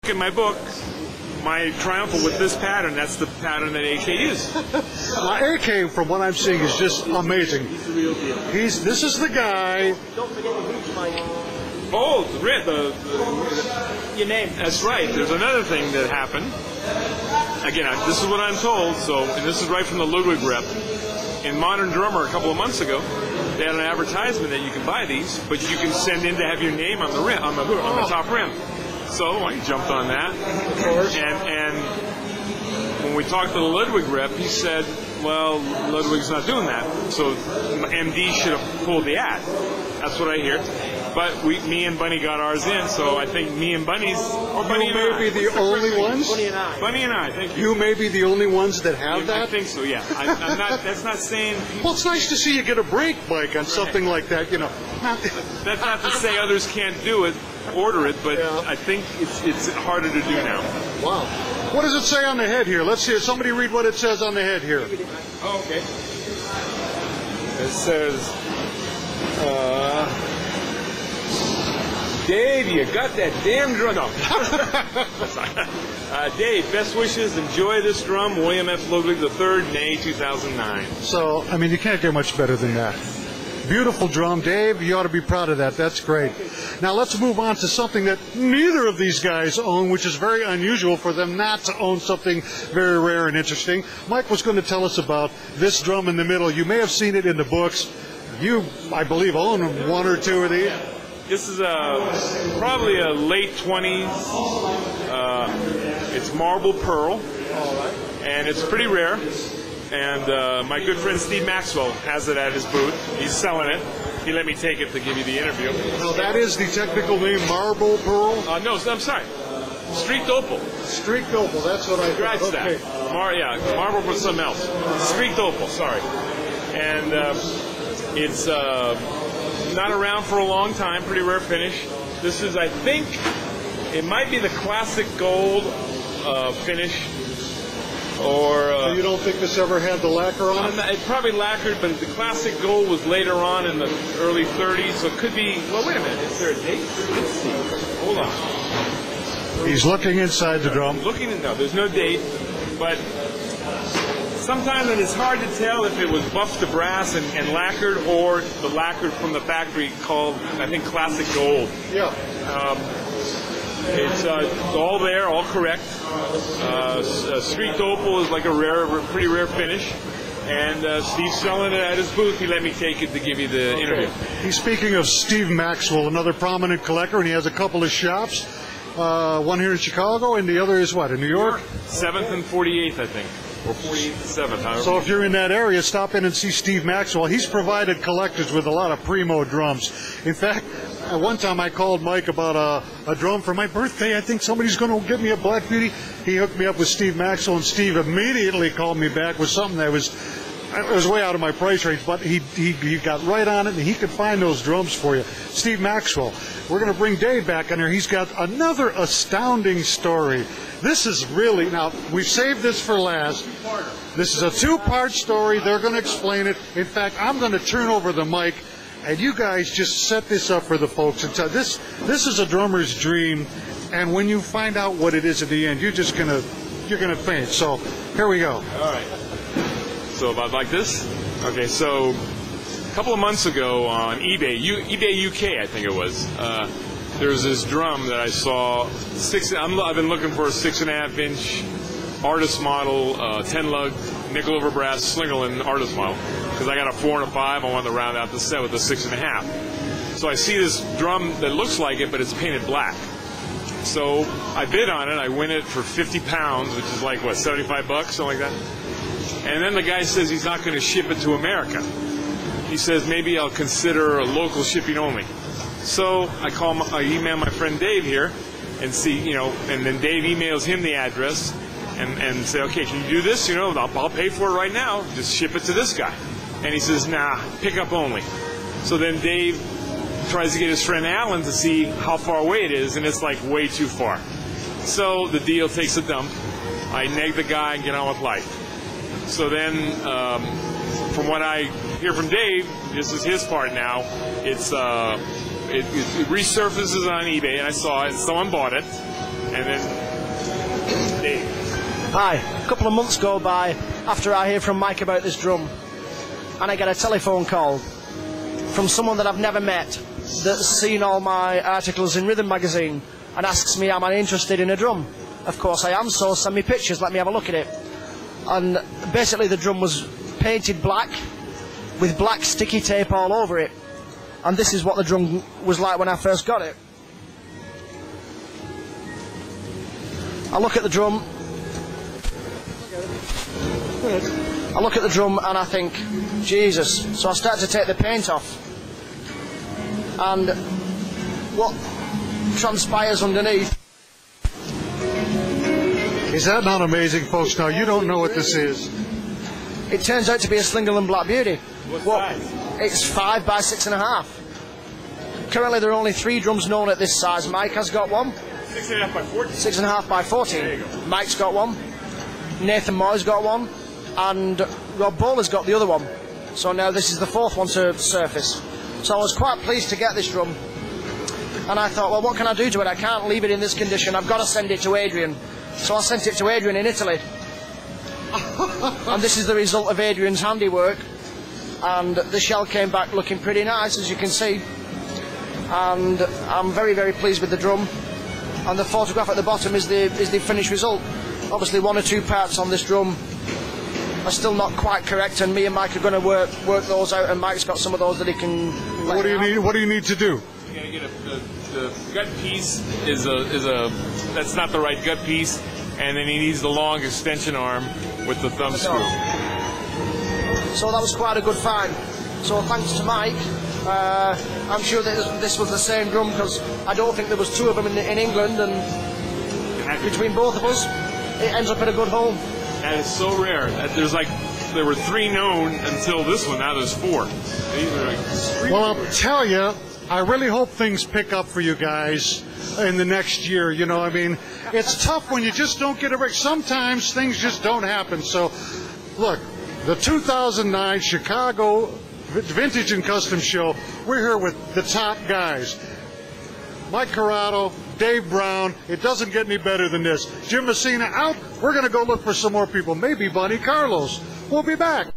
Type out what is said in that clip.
look at my book, my Triumphal with this pattern, that's the pattern that AK used. AK, from what I'm seeing, is just amazing. This is the guy. Don't forget the boots, Mike. Oh, Your name. that's right. There's another thing that happened. Again, this is what I'm told, and this is right from the Ludwig rep. In Modern Drummer a couple of months ago, they had an advertisement that you can buy these, but you can send in to have your name on the rim, on the top rim. So I jumped on that, and when we talked to the Ludwig rep, he said, well, Ludwig's not doing that, so MD should have pulled the ad. That's what I hear. But me and Bunny got ours in, so I think me and Bunny's... You may be the only ones? Bunny and I, thank you. You may be the only ones that have that? I think so, yeah. I'm not, that's not saying... Well, it's nice to see you get a break, Mike, on something like that, you know. That's not to say others can't do it, order it, but I think it's harder to do now. Wow. What does it say on the head here? Let's hear somebody read what it says on the head here. Oh, okay. It says, Dave, you got that damn drum. No. Dave, best wishes. Enjoy this drum. William F. Ludwig III, May 2009. So, I mean, you can't get much better than that. Beautiful drum, Dave. You ought to be proud of that. That's great. Now let's move on to something that neither of these guys own, which is very unusual for them not to own something very rare and interesting. Mike was going to tell us about this drum in the middle. You may have seen it in the books. You, I believe, own one or two of these. This is probably a late 20s. It's marble pearl, and it's pretty rare. And my good friend Steve Maxwell has it at his booth. He's selling it. He let me take it to give you the interview. Now that is the technical name, marble pearl? No, I'm sorry. Streaked opal. Streaked opal, that's what I thought. Okay. Marble for something else. Streaked opal, sorry. And it's not around for a long time, pretty rare finish. This is, I think, it might be the classic gold finish. So you don't think this ever had the lacquer on it? It probably lacquered, but the classic gold was later on in the early 30s, so it could be... Well, wait a minute. Is there a date? Let's see. Hold on. He's looking inside the drum. No, there's no date, but sometimes it's hard to tell if it was buffed to brass and lacquered, or the lacquered from the factory called, I think, classic gold. Yeah. It's all there, all correct. Streaked opal is like a pretty rare finish. And Steve's selling it at his booth. He let me take it to give you the interview. He's speaking of Steve Maxwell, another prominent collector, and he has a couple of shops. One here in Chicago, and the other is what, in New York? 7th and 48th, I think. Or 48th to 7th. However. So if you're in that area, stop in and see Steve Maxwell. He's provided collectors with a lot of primo drums. In fact, at one time I called Mike about a drum for my birthday. I think somebody's going to give me a Black Beauty. He hooked me up with Steve Maxwell, and Steve immediately called me back with something that was way out of my price range, but he got right on it, and he could find those drums for you. Steve Maxwell. We're going to bring Dave back in here. He's got another astounding story. This is really, now, we've saved this for last. This is a two-part story. They're going to explain it. In fact, I'm going to turn over the mic, and you guys just set this up for the folks. And tell, this is a drummer's dream, and when you find out what it is at the end, you're gonna faint. So here we go. All right. So about like this. Okay. So a couple of months ago on eBay, eBay UK, I think it was. There was this drum that I saw. I've been looking for a 6.5-inch artist model, 10-lug nickel over brass Slingerland artist model, because I got a 4 and a 5. I wanted to round out the set with a 6.5. So I see this drum that looks like it, but it's painted black. So I bid on it. I win it for 50 pounds, which is like, what, 75 bucks, something like that? And then the guy says he's not going to ship it to America. He says maybe I'll consider a local shipping only. So I email my friend Dave here and see, and then Dave emails him the address and say, okay, can you do this? I'll pay for it right now. Just ship it to this guy. And he says, nah, pick up only. So then Dave tries to get his friend Alan to see how far away it is, and it's like way too far. So the deal takes a dump. I neg the guy and get on with life. So then, from what I hear from Dave, this is his part now. It resurfaces on eBay, and I saw it, and someone bought it, and then Hi, a couple of months go by after I hear from Mike about this drum, and I get a telephone call from someone that I've never met that's seen all my articles in Rhythm magazine and asks me, am I interested in a drum? Of course I am, so send me pictures, let me have a look at it. And basically the drum was painted black with black sticky tape all over it, and this is what the drum was like when I first got it. I look at the drum and I think, Jesus. So I start to take the paint off, and what transpires underneath. Is that not amazing, folks? Now, you don't know what this is. It turns out to be a Slingerland Black Beauty. What size? It's 5 by 6.5. Currently there are only 3 drums known at this size. Mike has got one. 6.5 by 14. 6.5 by 14. There you go. Mike's got one. Nathan Moy's got one. And Rob Bowler's got the other one. So now this is the 4th one to surface. So I was quite pleased to get this drum. And I thought, well, what can I do to it? I can't leave it in this condition. I've got to send it to Adrian. So I sent it to Adrian in Italy. And this is the result of Adrian's handiwork. And the shell came back looking pretty nice, as you can see. And I'm very, very pleased with the drum. And the photograph at the bottom is the finished result. Obviously 1 or 2 parts on this drum are still not quite correct, and me and Mike are going to work those out, and Mike's got some of those that he can... What do you need to do? You gotta get the gut piece is that's not the right gut piece, and then he needs the long extension arm with the thumb screw. So that was quite a good find. So thanks to Mike. I'm sure that this was the same drum, because I don't think there was 2 of them in England, and between both of us it ends up at a good home. That is so rare. There were 3 known until this one. Now there's 4. These are Well, I'll tell you, I really hope things pick up for you guys in the next year. You know, I mean, it's tough when you just don't get it right. Sometimes things just don't happen. So, look, the 2009 Chicago Vintage and Custom Show, we're here with the top guys. Mike Currotto, Dave Brown. It doesn't get any better than this. Jim Messina out. We're going to go look for some more people. Maybe Bonnie Carlos. We'll be back.